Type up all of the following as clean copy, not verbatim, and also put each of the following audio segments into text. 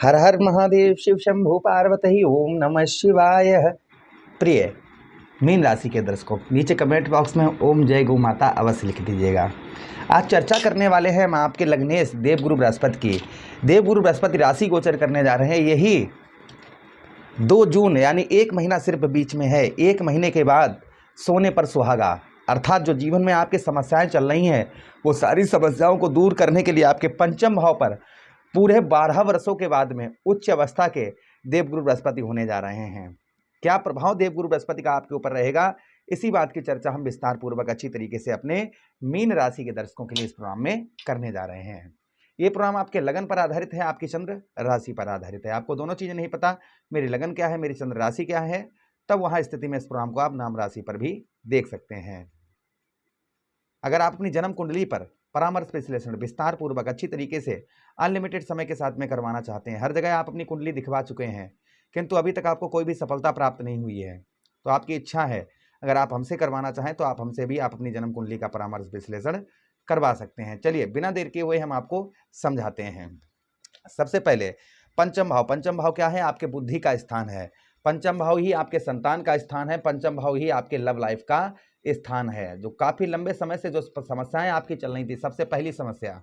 हर हर महादेव शिव शंभु पार्वती ओम नमः शिवाय। प्रिय मीन राशि के दर्शकों, नीचे कमेंट बॉक्स में ओम जय गौ माता अवश्य लिख दीजिएगा। आज चर्चा करने वाले हैं हम आपके लग्नेश देवगुरु बृहस्पति की। देवगुरु बृहस्पति राशि गोचर करने जा रहे हैं। यही 2 जून यानी 1 महीना सिर्फ बीच में है। 1 महीने के बाद सोने पर सुहागा, अर्थात जो जीवन में आपकी समस्याएं चल रही हैं वो सारी समस्याओं को दूर करने के लिए आपके पंचम भाव पर पूरे 12 वर्षों के बाद में उच्च अवस्था के देवगुरु बृहस्पति होने जा रहे हैं। क्या प्रभाव देवगुरु बृहस्पति का आपके ऊपर रहेगा, इसी बात की चर्चा हम विस्तार पूर्वक अच्छी तरीके से अपने मीन राशि के दर्शकों के लिए इस प्रोग्राम में करने जा रहे हैं। ये प्रोग्राम आपके लगन पर आधारित है, आपकी चंद्र राशि पर आधारित है। आपको दोनों चीजें नहीं पता, मेरी लगन क्या है, मेरी चंद्र राशि क्या है, तब वहां स्थिति में इस प्रोग्राम को आप नाम राशि पर भी देख सकते हैं। अगर आप अपनी जन्म कुंडली पर परामर्श विश्लेषण विस्तार पूर्वक अच्छी तरीके से अनलिमिटेड समय के साथ में करवाना चाहते हैं, हर जगह आप अपनी कुंडली दिखवा चुके हैं किंतु अभी तक आपको कोई भी सफलता प्राप्त नहीं हुई है, तो आपकी इच्छा है अगर आप हमसे करवाना चाहें तो आप हमसे भी आप अपनी जन्म कुंडली का परामर्श विश्लेषण करवा सकते हैं। चलिए बिना देर किए हुए हम आपको समझाते हैं। सबसे पहले पंचम भाव। पंचम भाव क्या है? आपके बुद्धि का स्थान है। पंचम भाव ही आपके संतान का स्थान है। पंचम भाव ही आपके लव लाइफ का स्थान है। जो काफी लंबे समय से जो समस्याएं आपकी चल रही थी, सबसे पहली समस्या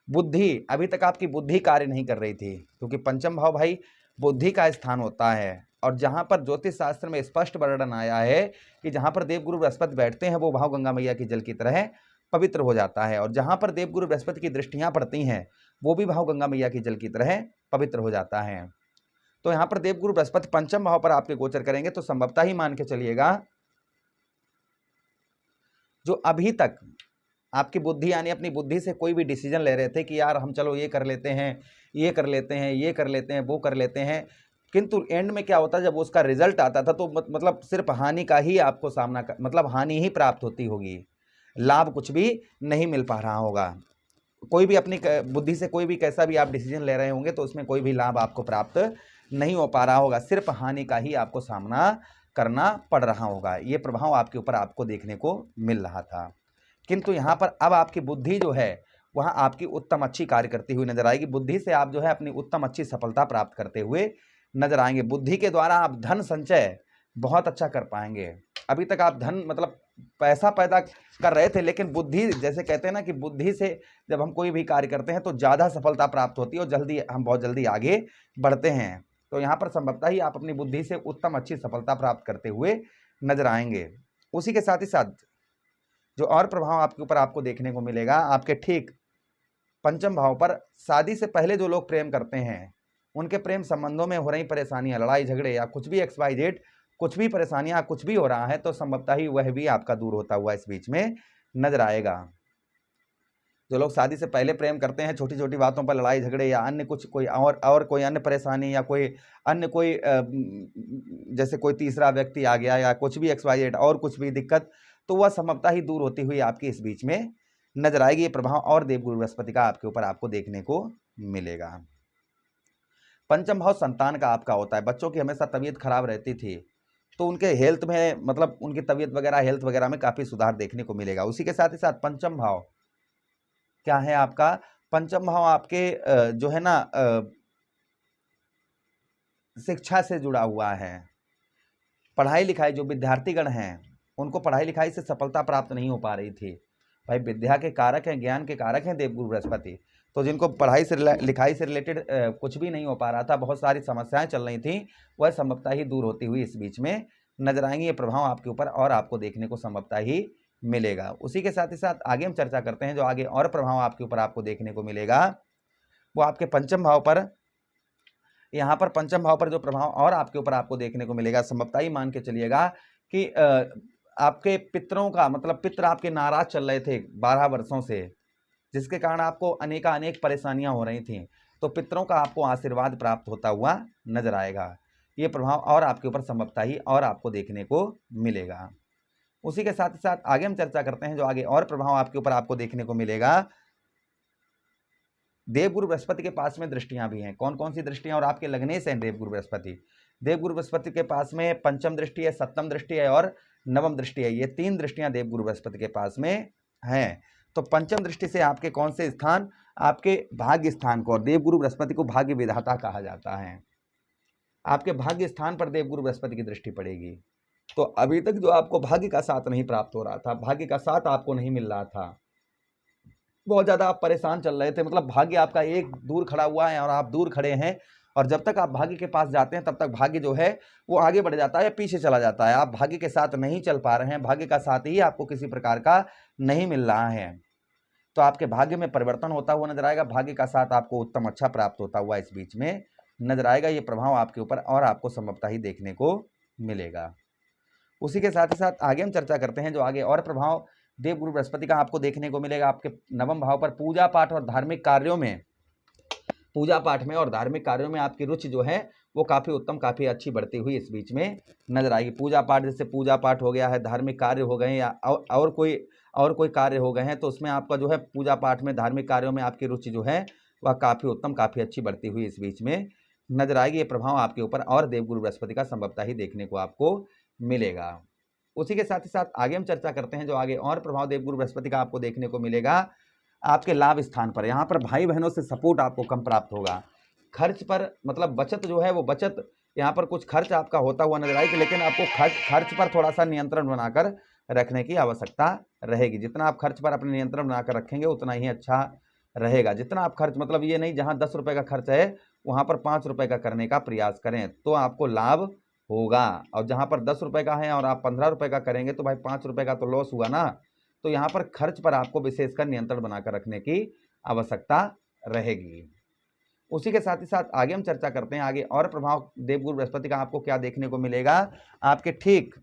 बुद्धि, अभी तक आपकी बुद्धि कार्य नहीं कर रही थी, क्योंकि पंचम भाव भाई बुद्धि का स्थान होता है। और जहां पर ज्योतिष शास्त्र में स्पष्ट वर्णन आया है कि जहां पर देवगुरु बृहस्पति बैठते हैं वो भाव गंगा मैया की जल की तरह पवित्र हो जाता है, और जहां पर देवगुरु बृहस्पति की दृष्टियां पड़ती हैं वो भी भाव गंगा मैया की जल की तरह पवित्र हो जाता है। तो यहाँ पर देवगुरु बृहस्पति पंचम भाव पर आपके गोचर करेंगे तो संभवतः ही मान के चलिएगा जो अभी तक आपकी बुद्धि यानी अपनी बुद्धि से कोई भी डिसीजन ले रहे थे कि यार हम चलो ये कर लेते हैं, ये कर लेते हैं, ये कर लेते हैं, वो कर लेते हैं, किंतु एंड में क्या होता है जब उसका रिजल्ट आता था तो मतलब सिर्फ हानि का ही आपको सामना मतलब हानि ही प्राप्त होती होगी, लाभ कुछ भी नहीं मिल पा रहा होगा। कोई भी अपनी बुद्धि से कोई भी कैसा भी आप डिसीजन ले रहे होंगे तो उसमें कोई भी लाभ आपको प्राप्त नहीं हो पा रहा होगा, सिर्फ हानि का ही आपको सामना करना पड़ रहा होगा। ये प्रभाव आपके ऊपर आपको देखने को मिल रहा था। किंतु यहाँ पर अब आपकी बुद्धि जो है वह आपकी उत्तम अच्छी कार्य करती हुई नजर आएगी। बुद्धि से आप जो है अपनी उत्तम अच्छी सफलता प्राप्त करते हुए नजर आएंगे। बुद्धि के द्वारा आप धन संचय बहुत अच्छा कर पाएंगे। अभी तक आप धन मतलब पैसा पैदा कर रहे थे, लेकिन बुद्धि, जैसे कहते हैं ना कि बुद्धि से जब हम कोई भी कार्य करते हैं तो ज़्यादा सफलता प्राप्त होती है और जल्दी हम बहुत जल्दी आगे बढ़ते हैं। तो यहाँ पर संभवतः ही आप अपनी बुद्धि से उत्तम अच्छी सफलता प्राप्त करते हुए नजर आएंगे। उसी के साथ ही साथ जो और प्रभाव आपके ऊपर आपको देखने को मिलेगा, आपके ठीक पंचम भाव पर शादी से पहले जो लोग प्रेम करते हैं उनके प्रेम संबंधों में हो रही परेशानियां, लड़ाई झगड़े या कुछ भी XYZ कुछ भी परेशानियां कुछ भी हो रहा है तो संभवतः ही वह भी आपका दूर होता हुआ इस बीच में नजर आएगा। जो लोग शादी से पहले प्रेम करते हैं, छोटी छोटी बातों पर लड़ाई झगड़े या अन्य कुछ कोई और कोई अन्य परेशानी या कोई अन्य कोई जैसे कोई तीसरा व्यक्ति आ गया या कुछ भी XYZ और कुछ भी दिक्कत, तो वह संभवतः ही दूर होती हुई आपकी इस बीच में नजर आएगी। ये प्रभाव और देवगुरु बृहस्पति का आपके ऊपर आपको देखने को मिलेगा। पंचम भाव संतान का आपका होता है। बच्चों की हमेशा तबीयत खराब रहती थी तो उनके हेल्थ में मतलब उनकी तबीयत वगैरह हेल्थ वगैरह में काफी सुधार देखने को मिलेगा। उसी के साथ ही साथ पंचम भाव क्या है आपका? पंचम भाव आपके जो है ना शिक्षा से जुड़ा हुआ है। पढ़ाई लिखाई, जो विद्यार्थीगण हैं उनको पढ़ाई लिखाई से सफलता प्राप्त नहीं हो पा रही थी। भाई विद्या के कारक हैं, ज्ञान के कारक हैं देवगुरु बृहस्पति, तो जिनको पढ़ाई से लिखाई से रिलेटेड कुछ भी नहीं हो पा रहा था, बहुत सारी समस्याएं चल रही थी, वह संभवतः ही दूर होती हुई इस बीच में नजर आएंगी। ये प्रभाव आपके ऊपर और आपको देखने को संभवतः ही मिलेगा। उसी के साथ ही साथ आगे हम चर्चा करते हैं जो आगे और प्रभाव आपके ऊपर आपको देखने को मिलेगा वो आपके पंचम भाव पर, यहाँ पर पंचम भाव पर जो प्रभाव और आपके ऊपर आपको देखने को मिलेगा, संभवतः ही मान के चलिएगा कि आपके पितरों का मतलब पितर आपके नाराज चल रहे थे 12 वर्षों से, जिसके कारण आपको अनेक परेशानियां हो रही थी, तो पितरों का आपको आशीर्वाद प्राप्त होता हुआ नजर आएगा। ये प्रभाव और आपके ऊपर संभवतः ही और आपको देखने को मिलेगा। उसी के साथ ही साथ आगे हम चर्चा करते हैं जो आगे और प्रभाव आपके ऊपर आपको देखने को मिलेगा। देवगुरु बृहस्पति के पास में दृष्टियां भी हैं। कौन कौन सी दृष्टियां? और आपके लगने से हैं देवगुरु बृहस्पति। देवगुरु बृहस्पति के पास में पंचम दृष्टि है, सप्तम दृष्टि है और नवम दृष्टि है। ये 3 दृष्टियां देवगुरु बृहस्पति के पास में हैं। तो पंचम दृष्टि से आपके कौन से स्थान, आपके भाग्य स्थान को, और देवगुरु बृहस्पति को भाग्य विधाता कहा जाता है। आपके भाग्य स्थान पर देवगुरु बृहस्पति की दृष्टि पड़ेगी। तो अभी तक जो आपको भाग्य का साथ नहीं प्राप्त हो रहा था, भाग्य का साथ आपको नहीं मिल रहा था, बहुत ज़्यादा आप परेशान चल रहे थे, मतलब भाग्य आपका एक दूर खड़ा हुआ है और आप दूर खड़े हैं, और जब तक आप भाग्य के पास जाते हैं तब तक भाग्य जो है वो आगे बढ़ जाता है या पीछे चला जाता है। आप भाग्य के साथ नहीं चल पा रहे हैं, भाग्य का साथ ही आपको किसी प्रकार का नहीं मिल रहा है। तो आपके भाग्य में परिवर्तन होता हुआ नजर आएगा, भाग्य का साथ आपको उत्तम अच्छा प्राप्त होता हुआ इस बीच में नजर आएगा। ये प्रभाव आपके ऊपर और आपको संभवतः ही देखने को मिलेगा। उसी के साथ ही साथ आगे हम चर्चा करते हैं जो आगे और प्रभाव देवगुरु बृहस्पति का आपको देखने को मिलेगा। आपके नवम भाव पर पूजा पाठ और धार्मिक कार्यों में, पूजा पाठ में और धार्मिक कार्यों में आपकी रुचि जो है वो काफ़ी उत्तम, काफ़ी अच्छी बढ़ती हुई इस बीच में नजर आएगी। पूजा पाठ, जैसे पूजा पाठ हो गया है, धार्मिक कार्य हो गए या और कोई कार्य हो गए हैं, तो उसमें आपका जो है पूजा पाठ में, धार्मिक कार्यों में आपकी रुचि जो है वह काफ़ी उत्तम, काफ़ी अच्छी बढ़ती हुई इस बीच में नजर आएगी। ये प्रभाव आपके ऊपर और देवगुरु बृहस्पति का संभवतः ही देखने को आपको मिलेगा। उसी के साथ ही साथ आगे हम चर्चा करते हैं जो आगे और प्रभाव देवगुरु बृहस्पति का आपको देखने को मिलेगा आपके लाभ स्थान पर। यहाँ पर भाई बहनों से सपोर्ट आपको कम प्राप्त होगा। खर्च पर, मतलब बचत जो है वो बचत, यहाँ पर कुछ खर्च आपका होता हुआ नजर आएगा, लेकिन आपको खर्च पर थोड़ा सा नियंत्रण बनाकर रखने की आवश्यकता रहेगी। जितना आप खर्च पर अपने नियंत्रण बनाकर रखेंगे उतना ही अच्छा रहेगा। जितना आप खर्च, मतलब ये नहीं जहाँ 10 रुपये का खर्च है वहाँ पर 5 रुपये का करने का प्रयास करें तो आपको लाभ होगा, और जहाँ पर 10 रुपये का है और आप 15 रुपये का करेंगे तो भाई 5 रुपये का तो लॉस हुआ ना। तो यहाँ पर खर्च पर आपको विशेषकर नियंत्रण बनाकर रखने की आवश्यकता रहेगी। उसी के साथ ही साथ आगे हम चर्चा करते हैं आगे और प्रभाव देवगुरु बृहस्पति का आपको क्या देखने को मिलेगा। आपके ठीक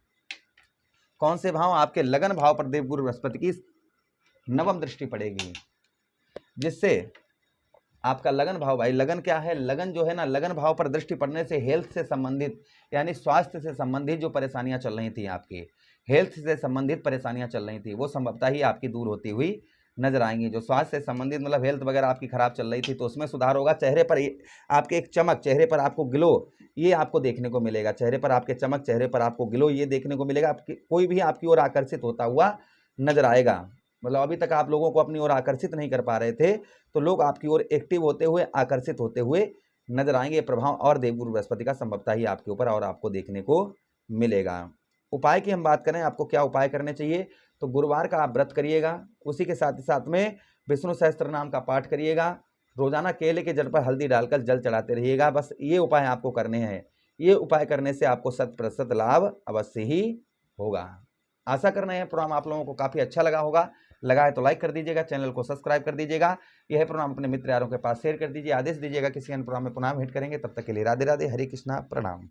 कौन से भाव, आपके लगन भाव पर देवगुरु बृहस्पति की नवम दृष्टि पड़ेगी, जिससे आपका लगन भाव, भाई लगन क्या है, लगन जो है ना, लगन भाव पर दृष्टि पड़ने से हेल्थ से संबंधित, यानी स्वास्थ्य से संबंधित जो परेशानियां चल रही थी, आपकी हेल्थ से संबंधित परेशानियां चल रही थी, वो संभवतः ही आपकी दूर होती हुई नजर आएंगी। जो स्वास्थ्य से संबंधित, मतलब हेल्थ वगैरह आपकी खराब चल रही थी, तो उसमें सुधार होगा। चेहरे पर आपके एक चमक, चेहरे पर आपको ग्लो, ये आपको देखने को मिलेगा। चेहरे पर आपके चमक, चेहरे पर आपको ग्लो, ये देखने को मिलेगा। आपकी कोई भी आपकी ओर आकर्षित होता हुआ नजर आएगा। मतलब अभी तक आप लोगों को अपनी ओर आकर्षित नहीं कर पा रहे थे, तो लोग आपकी ओर एक्टिव होते हुए, आकर्षित होते हुए नजर आएंगे। ये प्रभाव और देवगुरु बृहस्पति का संभवतः ही आपके ऊपर और आपको देखने को मिलेगा। उपाय की हम बात करें, आपको क्या उपाय करने चाहिए, तो गुरुवार का आप व्रत करिएगा। उसी के साथ ही साथ में विष्णु सहस्त्र नाम का पाठ करिएगा। रोजाना केले के जड़ पर हल्दी डालकर जल चढ़ाते रहिएगा। बस ये उपाय आपको करने हैं। ये उपाय करने से आपको 100% लाभ अवश्य ही होगा। आशा कर रहे हैं प्रोग्राम आप लोगों को काफ़ी अच्छा लगा होगा। लगा है तो लाइक कर दीजिएगा, चैनल को सब्सक्राइब कर दीजिएगा। यह प्रोग्राम अपने मित्र यारों के पास शेयर कर दीजिए। आदेश दीजिएगा किसी अन्य प्रोग्राम में पुनः भेंट करेंगे। तब तक के लिए राधे राधे, हरे कृष्णा, प्रणाम।